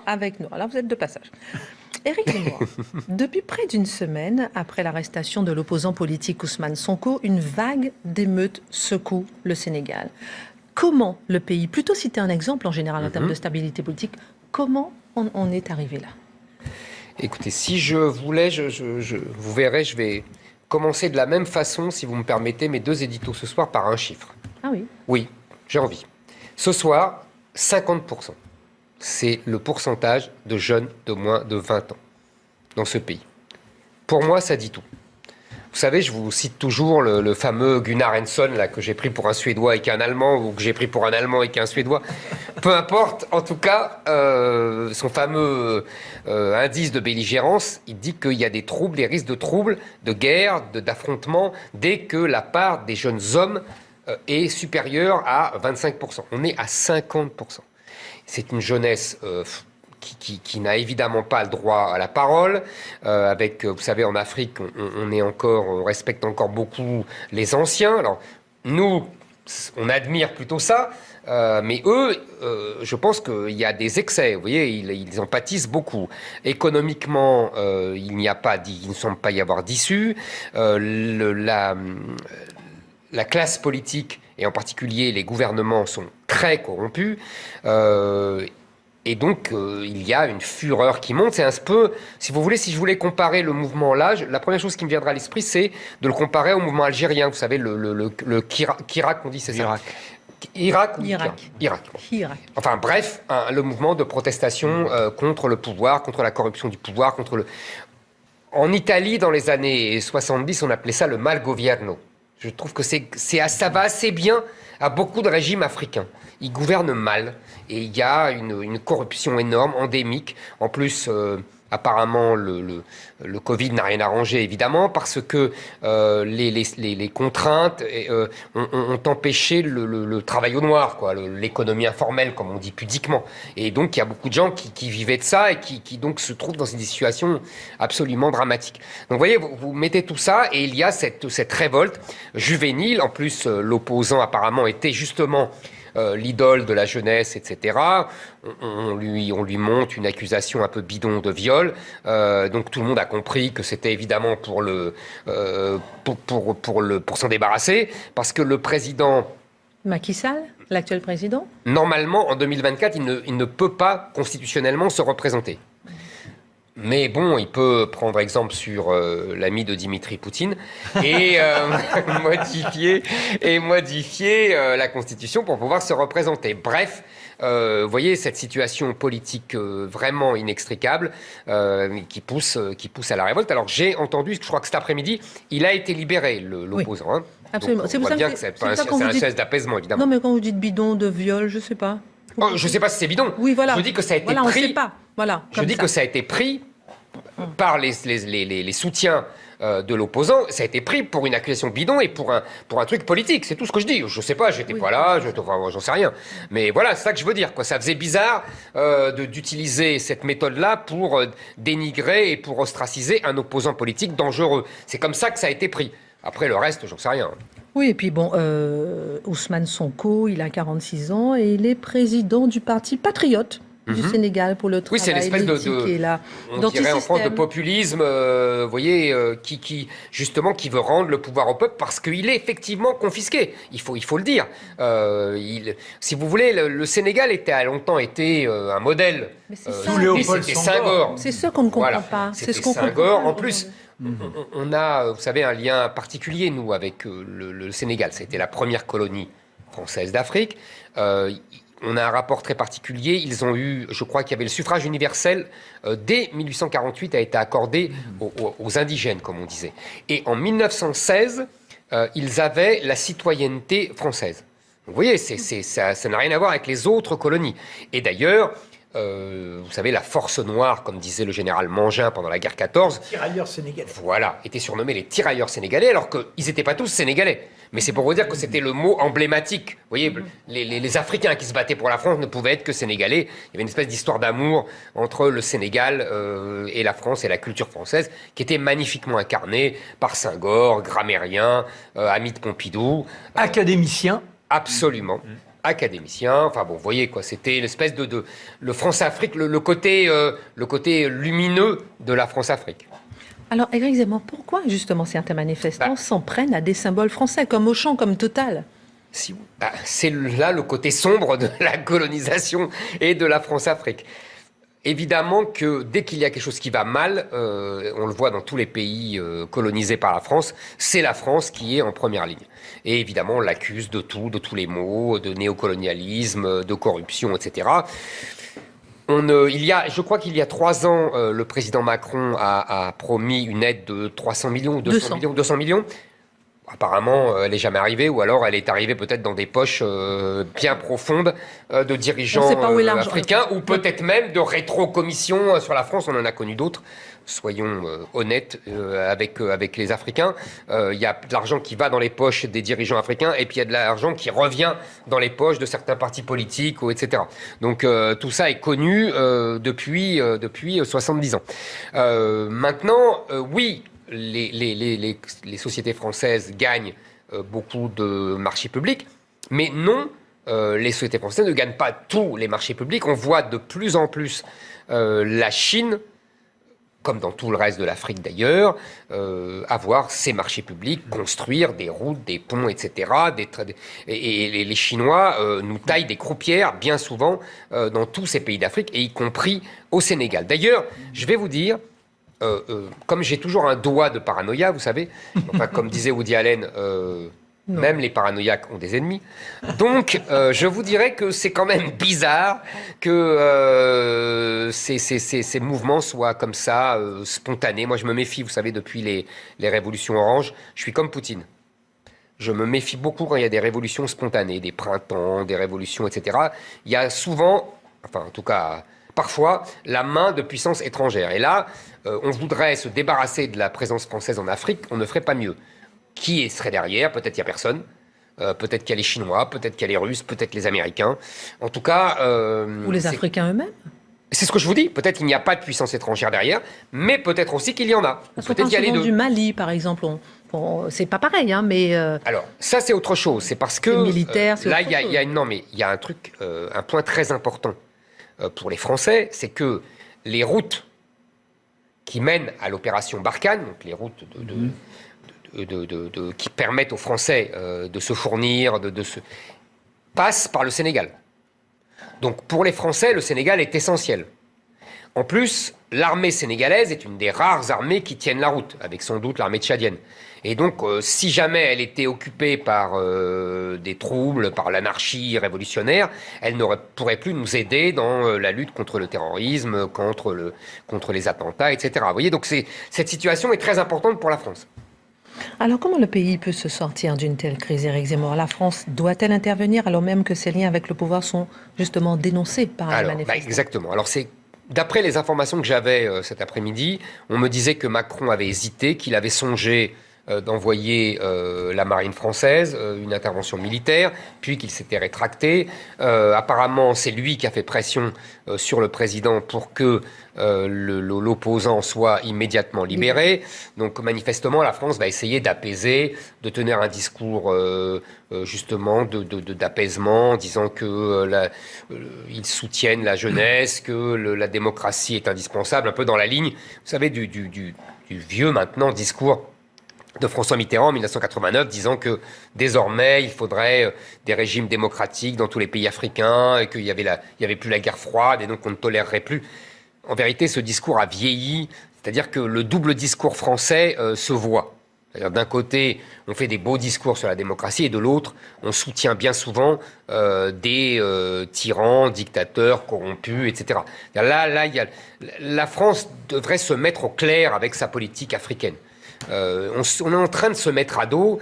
avec nous. Alors vous êtes de passage. Éric Zemmour, depuis près d'une semaine, après l'arrestation de l'opposant politique Ousmane Sonko, une vague d'émeutes secoue le Sénégal. Comment le pays, plutôt citer un exemple en général en termes de stabilité politique, comment on est arrivé là? Écoutez, si je voulais, vous verrez, je vais commencer de la même façon, si vous me permettez, mes deux éditos ce soir par un chiffre. Ah oui? Oui, j'ai envie. Ce soir, 50%. C'est le pourcentage de jeunes de moins de 20 ans dans ce pays. Pour moi, ça dit tout. Vous savez, je vous cite toujours le fameux Gunnar Henson là, que j'ai pris pour un Suédois et qu'un Allemand, ou que j'ai pris pour un Allemand et qu'un Suédois. Peu importe, en tout cas, son fameux indice de belligérance, il dit qu'il y a des troubles, des risques de troubles, de guerre, d'affrontements, dès que la part des jeunes hommes est supérieure à 25%. On est à 50%. C'est une jeunesse qui n'a évidemment pas le droit à la parole. Vous savez, en Afrique, on respecte encore beaucoup les anciens. Alors, nous, on admire plutôt ça. Mais eux, je pense qu'il y a des excès. Vous voyez, ils en pâtissent beaucoup. Économiquement, il ne semble pas y avoir d'issue. La classe politique, et en particulier les gouvernements, sont très corrompus. Et donc, il y a une fureur qui monte. C'est un peu, si vous voulez, si je voulais comparer le mouvement là, la première chose qui me viendra à l'esprit, c'est de le comparer au mouvement algérien. Vous savez, le Kirak, on dit, c'est ça. Irak. Enfin bref, le mouvement de protestation contre le pouvoir, contre la corruption du pouvoir, En Italie, dans les années 70, on appelait ça le malgoverno. Je trouve que ça va assez bien à beaucoup de régimes africains. Ils gouvernent mal et il y a une corruption énorme, endémique. En plus, apparemment, le Covid n'a rien arrangé, évidemment, parce que les contraintes ont empêché le travail au noir, quoi, l'économie informelle, comme on dit pudiquement. Et donc, il y a beaucoup de gens qui vivaient de ça et qui donc se trouvent dans des situations absolument dramatiques. Donc, vous voyez, vous mettez tout ça et il y a cette révolte juvénile. En plus, l'opposant, apparemment, était justement l'idole de la jeunesse, etc. On lui monte une accusation un peu bidon de viol. Donc tout le monde a compris que c'était évidemment pour s'en débarrasser, parce que le président Macky Sall, l'actuel président, normalement en 2024, il ne peut pas constitutionnellement se représenter. Mais bon, il peut prendre exemple sur l'ami de Dimitri Poutine et modifier la Constitution pour pouvoir se représenter. Bref, vous voyez cette situation politique vraiment inextricable qui pousse à la révolte. Alors j'ai entendu, je crois que cet après-midi, il a été libéré, l'opposant. Oui, absolument. Donc, on voit bien que c'est un geste d'apaisement, évidemment. Non, mais quand vous dites bidon de viol, je ne sais pas. Je ne sais pas si c'est bidon. Oui, voilà. Je dis que ça a été voilà, pris. On ne sait pas. Voilà, je dis que ça a été pris par les soutiens de l'opposant. Ça a été pris pour une accusation bidon et pour un truc politique. C'est tout ce que je dis. Je ne sais pas, j'étais pas là, j'en sais rien. Mais voilà, c'est ça que je veux dire, quoi. Ça faisait bizarre d'utiliser cette méthode-là pour dénigrer et pour ostraciser un opposant politique dangereux. C'est comme ça que ça a été pris. Après, le reste, j'en sais rien. Oui, et puis bon, Ousmane Sonko, il a 46 ans et il est président du parti Patriote du Sénégal pour le travail. Oui, c'est l'espèce on dirait en France de populisme, vous voyez, qui veut rendre le pouvoir au peuple parce qu'il est effectivement confisqué. Il faut le dire. Si vous voulez, le Sénégal a longtemps été un modèle. C'était Senghor. C'est ça qu'on ne comprend pas. C'était Senghor. En plus, on a, vous savez, un lien particulier, nous, avec le Sénégal. Ça a été la première colonie française d'Afrique. On a un rapport très particulier. Ils ont eu, je crois qu'il y avait le suffrage universel dès 1848 a été accordé aux indigènes, comme on disait. Et en 1916, ils avaient la citoyenneté française. Donc, vous voyez, ça n'a rien à voir avec les autres colonies. Et d'ailleurs, vous savez, la force noire, comme disait le général Mangin pendant la guerre 14. Tirailleurs sénégalais. Voilà, étaient surnommés les tirailleurs sénégalais, alors qu'ils n'étaient pas tous sénégalais. Mais c'est pour vous dire que c'était le mot emblématique. Vous voyez, les Africains qui se battaient pour la France ne pouvaient être que sénégalais. Il y avait une espèce d'histoire d'amour entre le Sénégal et la France et la culture française, qui était magnifiquement incarnée par Senghor, Grammairien, Hamid Pompidou. Académicien. Absolument. académicien. Enfin bon, vous voyez quoi, c'était l'espèce le France-Afrique, le côté lumineux de la France-Afrique. Alors, Éric Zemmour, pourquoi justement certains manifestants s'en prennent à des symboles français, comme Auchan, comme Total? C'est là le côté sombre de la colonisation et de la France-Afrique. Évidemment que dès qu'il y a quelque chose qui va mal, on le voit dans tous les pays colonisés par la France, c'est la France qui est en première ligne. Et évidemment, on l'accuse de tout, de tous les maux, de néocolonialisme, de corruption, etc. Je crois qu'il y a 3 ans, le président Macron a promis une aide de 300 millions, 200 millions. Apparemment, elle n'est jamais arrivée, ou alors elle est arrivée peut-être dans des poches bien profondes de dirigeants africains, ou peut-être même de rétro-commissions sur la France. On en a connu d'autres. Soyons honnêtes avec les Africains. Il y a de l'argent qui va dans les poches des dirigeants africains, et puis il y a de l'argent qui revient dans les poches de certains partis politiques, etc. Donc tout ça est connu depuis 70 ans. Maintenant, oui, les sociétés françaises gagnent beaucoup de marchés publics, mais non, les sociétés françaises ne gagnent pas tous les marchés publics. On voit de plus en plus la Chine, comme dans tout le reste de l'Afrique d'ailleurs, avoir ses marchés publics, construire des routes, des ponts, etc. Et les Chinois nous taillent des croupières bien souvent dans tous ces pays d'Afrique, et y compris au Sénégal. D'ailleurs, je vais vous dire, comme j'ai toujours un doigt de paranoïa, vous savez, enfin, comme disait Woody Allen, même les paranoïaques ont des ennemis. Donc, je vous dirais que c'est quand même bizarre que ces mouvements soient comme ça, spontanés. Moi, je me méfie, vous savez, depuis les révolutions oranges, je suis comme Poutine. Je me méfie beaucoup quand il y a des révolutions spontanées, des printemps, des révolutions, etc. Il y a souvent, enfin, en tout cas, parfois, la main de puissance étrangère. Et là, on voudrait se débarrasser de la présence française en Afrique, on ne ferait pas mieux. Qui serait derrière? Peut-être il n'y a personne. Peut-être qu'il y a les Chinois, peut-être qu'il y a les Russes, peut-être les Américains. En tout cas... Ou les Africains eux-mêmes? C'est ce que je vous dis. Peut-être qu'il n'y a pas de puissance étrangère derrière, mais peut-être aussi qu'il y en a. Peut-être qu'il y a les deux. Du Mali, par exemple. C'est pas pareil, hein, mais... Alors, ça, c'est autre chose. C'est parce que... Militaire, là, il y a un truc, un point très important pour les Français, c'est que les routes qui mènent à l'opération Barkhane, donc les routes qui permettent aux Français de se fournir, passent par le Sénégal. Donc pour les Français, le Sénégal est essentiel. En plus, l'armée sénégalaise est une des rares armées qui tiennent la route, avec sans doute l'armée tchadienne. Et donc, si jamais elle était occupée par des troubles, par l'anarchie révolutionnaire, elle ne pourrait plus nous aider dans la lutte contre le terrorisme, contre les attentats, etc. Vous voyez, donc cette situation est très importante pour la France. Alors, comment le pays peut se sortir d'une telle crise, Éric Zemmour? La France doit-elle intervenir alors même que ses liens avec le pouvoir sont justement dénoncés par les manifestants? Exactement. Alors, d'après les informations que j'avais cet après-midi, on me disait que Macron avait hésité, qu'il avait songé d'envoyer la marine française, une intervention militaire, puis qu'il s'était rétracté. Apparemment, c'est lui qui a fait pression sur le président pour que l'opposant soit immédiatement libéré. Donc manifestement, la France va essayer d'apaiser, de tenir un discours justement d'apaisement, disant que ils soutiennent la jeunesse, que la démocratie est indispensable, un peu dans la ligne, vous savez, du vieux maintenant discours de François Mitterrand en 1989, disant que désormais il faudrait des régimes démocratiques dans tous les pays africains, et qu'il y avait plus la guerre froide, et donc on ne tolérerait plus. En vérité, ce discours a vieilli, c'est-à-dire que le double discours français se voit. C'est-à-dire d'un côté, on fait des beaux discours sur la démocratie, et de l'autre, on soutient bien souvent des tyrans, dictateurs, corrompus, etc. Là, la France devrait se mettre au clair avec sa politique africaine. On est en train de se mettre à dos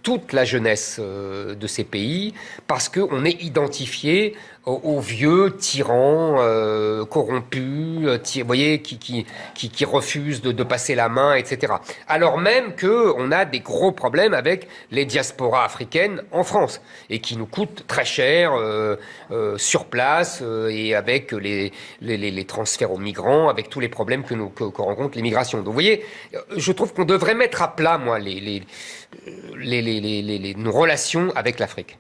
toute la jeunesse de ces pays, parce qu'on est identifié aux vieux tyrans corrompus, vous voyez, qui refusent de passer la main, etc. Alors même qu'on a des gros problèmes avec les diasporas africaines en France, et qui nous coûtent très cher sur place, et avec les transferts aux migrants, avec tous les problèmes que rencontre l'immigration. Donc vous voyez, je trouve qu'on devrait mettre à plat, moi, nos relations avec l'Afrique.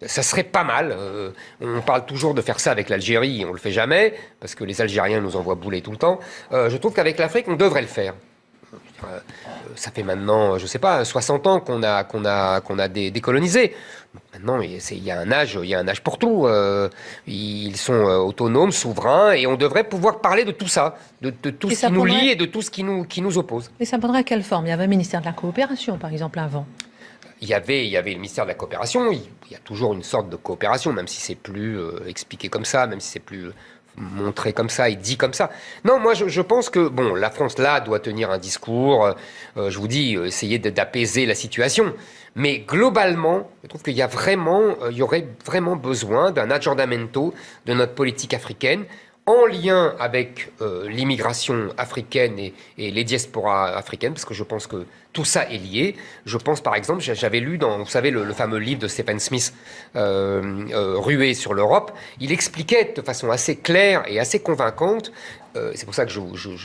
Ça serait pas mal. On parle toujours de faire ça avec l'Algérie, on le fait jamais, parce que les Algériens nous envoient bouler tout le temps. Je trouve qu'avec l'Afrique, on devrait le faire. Ça fait maintenant, je sais pas, 60 ans qu'on a décolonisé. Maintenant, il y a un âge pour tout. Ils sont autonomes, souverains, et on devrait pouvoir parler de tout ça, de tout ce qui nous lie et de tout ce qui nous oppose. Et ça prendrait quelle forme? Il y avait un ministère de la coopération, par exemple, avant. Il y avait le ministère de la coopération. Il y a toujours une sorte de coopération, même si c'est plus expliqué comme ça, même si c'est plus montré comme ça et dit comme ça. Non, moi je pense que la France là doit tenir un discours. Je vous dis, essayer d'apaiser la situation. Mais globalement, je trouve qu'il y aurait vraiment besoin d'un aggiornamento de notre politique africaine, en lien avec l'immigration africaine et les diasporas africaines, parce que je pense que tout ça est lié. Je pense par exemple, j'avais lu vous savez, le fameux livre de Stephen Smith, Ruée sur l'Europe, il expliquait de façon assez claire et assez convaincante, c'est pour ça que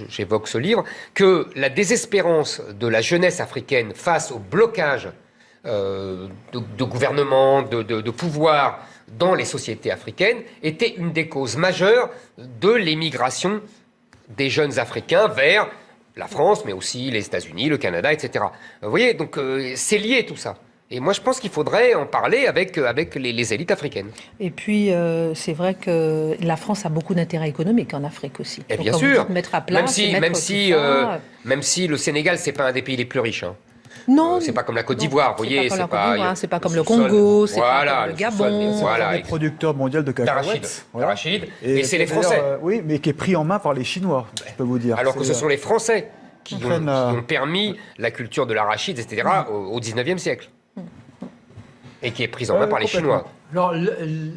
j'évoque ce livre, que la désespérance de la jeunesse africaine face au blocage de gouvernement, de pouvoir dans les sociétés africaines, était une des causes majeures de l'émigration des jeunes Africains vers la France, mais aussi les États-Unis, le Canada, etc. Vous voyez, donc c'est lié tout ça. Et moi, je pense qu'il faudrait en parler avec les élites africaines. Et puis, c'est vrai que la France a beaucoup d'intérêt économique en Afrique aussi. Et bien sûr, mettre à plat, même si le Sénégal, c'est pas un des pays les plus riches. Hein. Non, c'est pas comme la Côte d'Ivoire, vous voyez. C'est pas comme le Congo, c'est pas comme le Gabon. Voilà, le producteur mondial de cacahuètes. D'arachide. Et c'est les Français. Oui, mais qui est pris en main par les Chinois, je peux vous dire. Alors que ce sont les Français qui ont permis la culture de l'arachide, etc., au 19e siècle. Et qui est prise en main par les Chinois. Alors,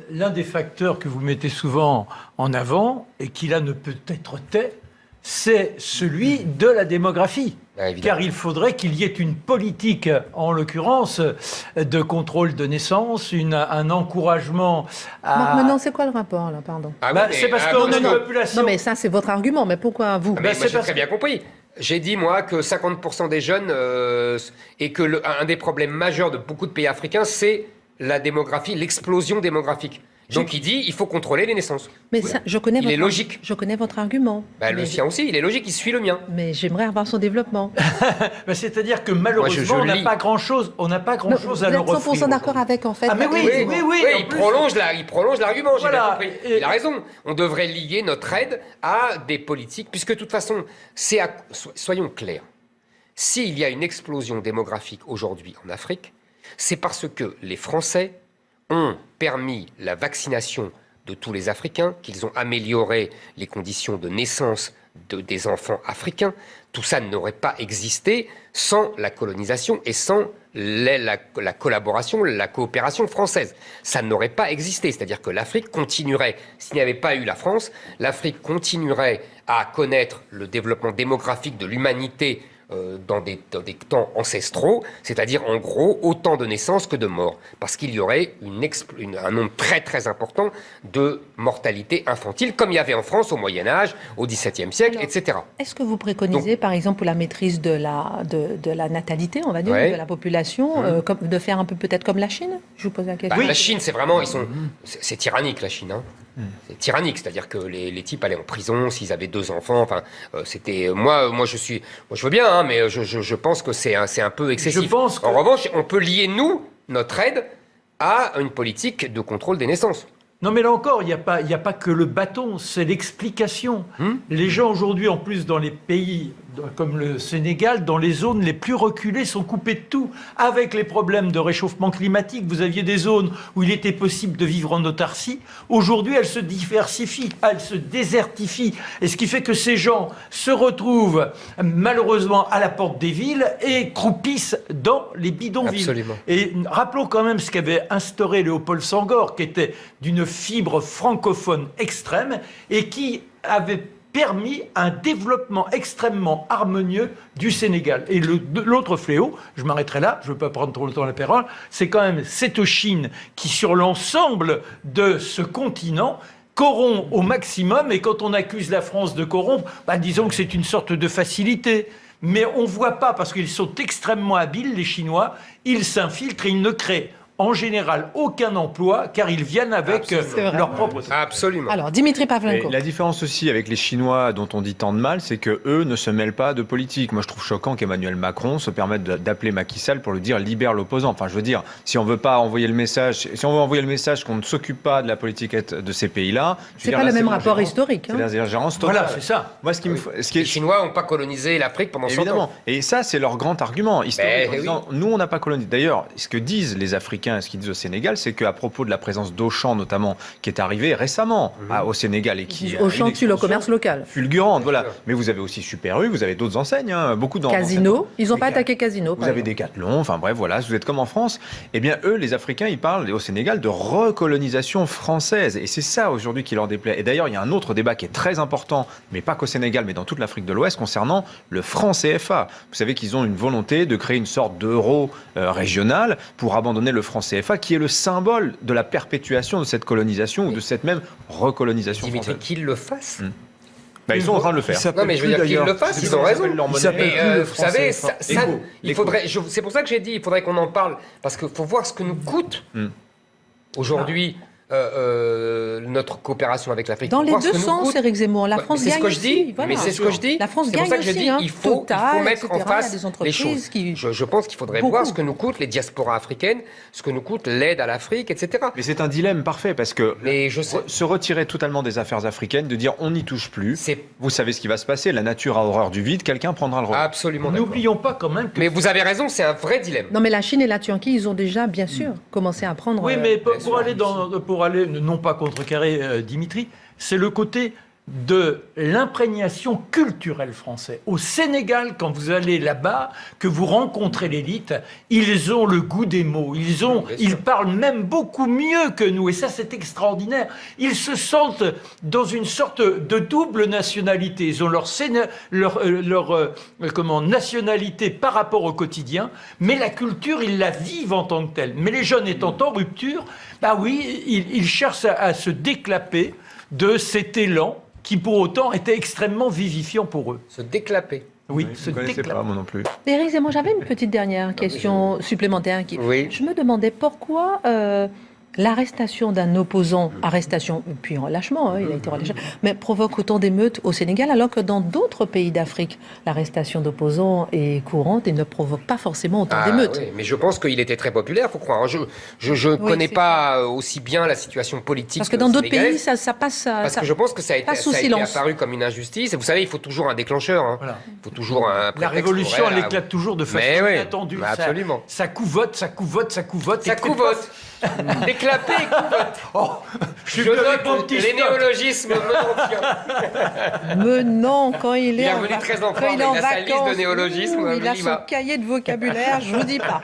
l'un des facteurs que vous mettez souvent en avant, et qui là ne peut être tait, c'est celui de la démographie. Car il faudrait qu'il y ait une politique, en l'occurrence, de contrôle de naissance, un encouragement à... Maintenant, c'est quoi le rapport, là, pardon? C'est parce qu'on a une population... Non, mais ça, c'est votre argument. Mais pourquoi vous? Moi, j'ai très bien compris. J'ai dit, moi, que 50% des jeunes, et que un des problèmes majeurs de beaucoup de pays africains, c'est la démographie, l'explosion démographique. Donc il dit, il faut contrôler les naissances. Mais ça, je connais il est logique. Je connais votre argument. Le sien aussi, il est logique, il suit le mien. Mais j'aimerais avoir son développement. C'est-à-dire que malheureusement, on n'a pas grand-chose à le refaire. Vous êtes 100% d'accord avec, en fait. Ah mais oui, il prolonge l'argument, j'ai bien compris. Il a raison. On devrait lier notre aide à des politiques, puisque de toute façon, soyons clairs, s'il y a une explosion démographique aujourd'hui en Afrique, c'est parce que les Français ont permis la vaccination de tous les Africains, qu'ils ont amélioré les conditions de naissance des enfants africains. Tout ça n'aurait pas existé sans la colonisation et sans la collaboration, la coopération française. Ça n'aurait pas existé. C'est-à-dire que l'Afrique continuerait, s'il n'y avait pas eu la France, l'Afrique continuerait à connaître le développement démographique de l'humanité dans des temps ancestraux, c'est-à-dire en gros autant de naissances que de morts, parce qu'il y aurait un nombre très très important de mortalité infantile, comme il y avait en France au Moyen-Âge, au XVIIe siècle, etc. Est-ce que vous préconisez, par exemple, pour la maîtrise de la natalité, on va dire, de la population, de faire un peu peut-être comme la Chine? Je vous pose la question. La Chine, c'est vraiment, c'est tyrannique la Chine. Hein. C'est tyrannique, c'est-à-dire que les types allaient en prison s'ils avaient 2 enfants. Enfin, c'était moi je veux bien, hein, mais je pense que c'est un peu excessif. En revanche, on peut lier notre aide à une politique de contrôle des naissances. Non, mais là encore, il n'y a pas que le bâton, c'est l'explication. Les gens aujourd'hui, en plus, dans les pays comme le Sénégal, dans les zones les plus reculées, sont coupés de tout. Avec les problèmes de réchauffement climatique, vous aviez des zones où il était possible de vivre en autarcie. Aujourd'hui, elles se diversifient, elles se désertifient. Et ce qui fait que ces gens se retrouvent malheureusement à la porte des villes et croupissent dans les bidonvilles. Absolument. Et rappelons quand même ce qu'avait instauré Léopold Senghor, qui était d'une fibre francophone extrême et qui avait permis un développement extrêmement harmonieux du Sénégal. Et l'autre fléau, je m'arrêterai là, je ne veux pas prendre trop le temps la parole, c'est quand même cette Chine qui, sur l'ensemble de ce continent, corrompt au maximum. Et quand on accuse la France de corrompre, disons que c'est une sorte de facilité. Mais on ne voit pas, parce qu'ils sont extrêmement habiles, les Chinois, ils s'infiltrent et ils ne créent en général aucun emploi, car ils viennent avec leur propre... Absolument. Alors, Dimitri Pavlenko. Et la différence aussi avec les Chinois dont on dit tant de mal, c'est que eux ne se mêlent pas de politique. Moi, je trouve choquant qu'Emmanuel Macron se permette d'appeler Macky Sall pour lui dire libère l'opposant. Enfin, je veux dire, si on veut envoyer le message qu'on ne s'occupe pas de la politique de ces pays-là, c'est pas le même rapport historique. C'est l'ingérence totale. Voilà, c'est ça. Moi, Les Chinois n'ont pas colonisé l'Afrique pendant 100 ans. Évidemment. Et ça, c'est leur grand argument historique. Oui. Nous, on n'a pas colonisé. D'ailleurs, ce que disent les Africains, ce qu'ils disent au Sénégal, c'est qu'à propos de la présence d'Auchan, notamment, qui est arrivée récemment au Sénégal et qui Auchan tue le commerce local. Fulgurante, voilà. Mais vous avez aussi Super U, vous avez d'autres enseignes, beaucoup d'enseignes. Casino, ils n'ont pas attaqué Casino. Vous avez Decathlon, enfin bref, voilà, vous êtes comme en France. Eh bien, eux, les Africains, ils parlent au Sénégal de recolonisation française. Et c'est ça aujourd'hui qui leur déplaît. Et d'ailleurs, il y a un autre débat qui est très important, mais pas qu'au Sénégal, mais dans toute l'Afrique de l'Ouest, concernant le franc CFA. Vous savez qu'ils ont une volonté de créer une sorte d'euro régional pour abandonner le franc CFA, qui est le symbole de la perpétuation de cette colonisation ou de cette même recolonisation Dimitri, française. qu'ils le fassent. Ils sont en train de le faire. Non, mais je veux dire qu'ils le fassent, ils ont raison. Il s'appelle plus le Vous franc savez, CFA. c'est pour ça que j'ai dit, il faudrait qu'on en parle, parce qu'il faut voir ce que nous coûte aujourd'hui notre coopération avec l'Afrique. Dans les deux sens, Éric Zemmour. La France gagne aussi. Mais c'est ce que je dis. La France gagne aussi. Il faut mettre en face les choses. Qui... Je pense qu'il faudrait voir ce que nous coûtent les diasporas africaines, ce que nous coûte l'aide à l'Afrique, etc. Mais c'est un dilemme parfait parce que se retirer totalement des affaires africaines, de dire on n'y touche plus, vous savez ce qui va se passer, la nature a horreur du vide, quelqu'un prendra le relais. Absolument. N'oublions pas quand même que... Mais vous avez raison, c'est un vrai dilemme. Non, mais la Chine et la Turquie, ils ont déjà, bien sûr, commencé à prendre... Oui, mais pour aller, non pas contrecarrer Dimitri, c'est le côté de l'imprégnation culturelle française. Au Sénégal, quand vous allez là-bas, que vous rencontrez l'élite, ils ont le goût des mots. Ils parlent même beaucoup mieux que nous. Et ça, c'est extraordinaire. Ils se sentent dans une sorte de double nationalité. Ils ont leur nationalité par rapport au quotidien, mais la culture, ils la vivent en tant que telle. Mais les jeunes étant en rupture, bah oui, ils cherchent à se déclaper de cet élan qui pour autant était extrêmement vivifiant pour eux. Se déclaper. Oui, je ne connaissais pas, moi non plus. Éric Zemmour, j'avais une petite dernière question supplémentaire. Je me demandais pourquoi l'arrestation d'un opposant, arrestation puis relâchement, il a été relâché, mais provoque autant d'émeutes au Sénégal, alors que dans d'autres pays d'Afrique, l'arrestation d'opposants est courante et ne provoque pas forcément autant d'émeutes. Oui, mais je pense qu'il était très populaire, il faut croire. Je ne connais pas aussi bien la situation politique. Parce que dans d'autres pays, ça passe. Parce que je pense que ça a été apparu comme une injustice. Et vous savez, il faut toujours un déclocteur. Hein. Voilà. Il faut toujours un prétexte. La révolution, elle éclate toujours de façon inattendue. Absolument. Ça couvote, ça couvote, ça couvote. Ça couvote. Déclapé, je note les néologismes Menant quand il est en vacances. Il a sa liste de néologismes. Il a son cahier de vocabulaire, je vous dis pas.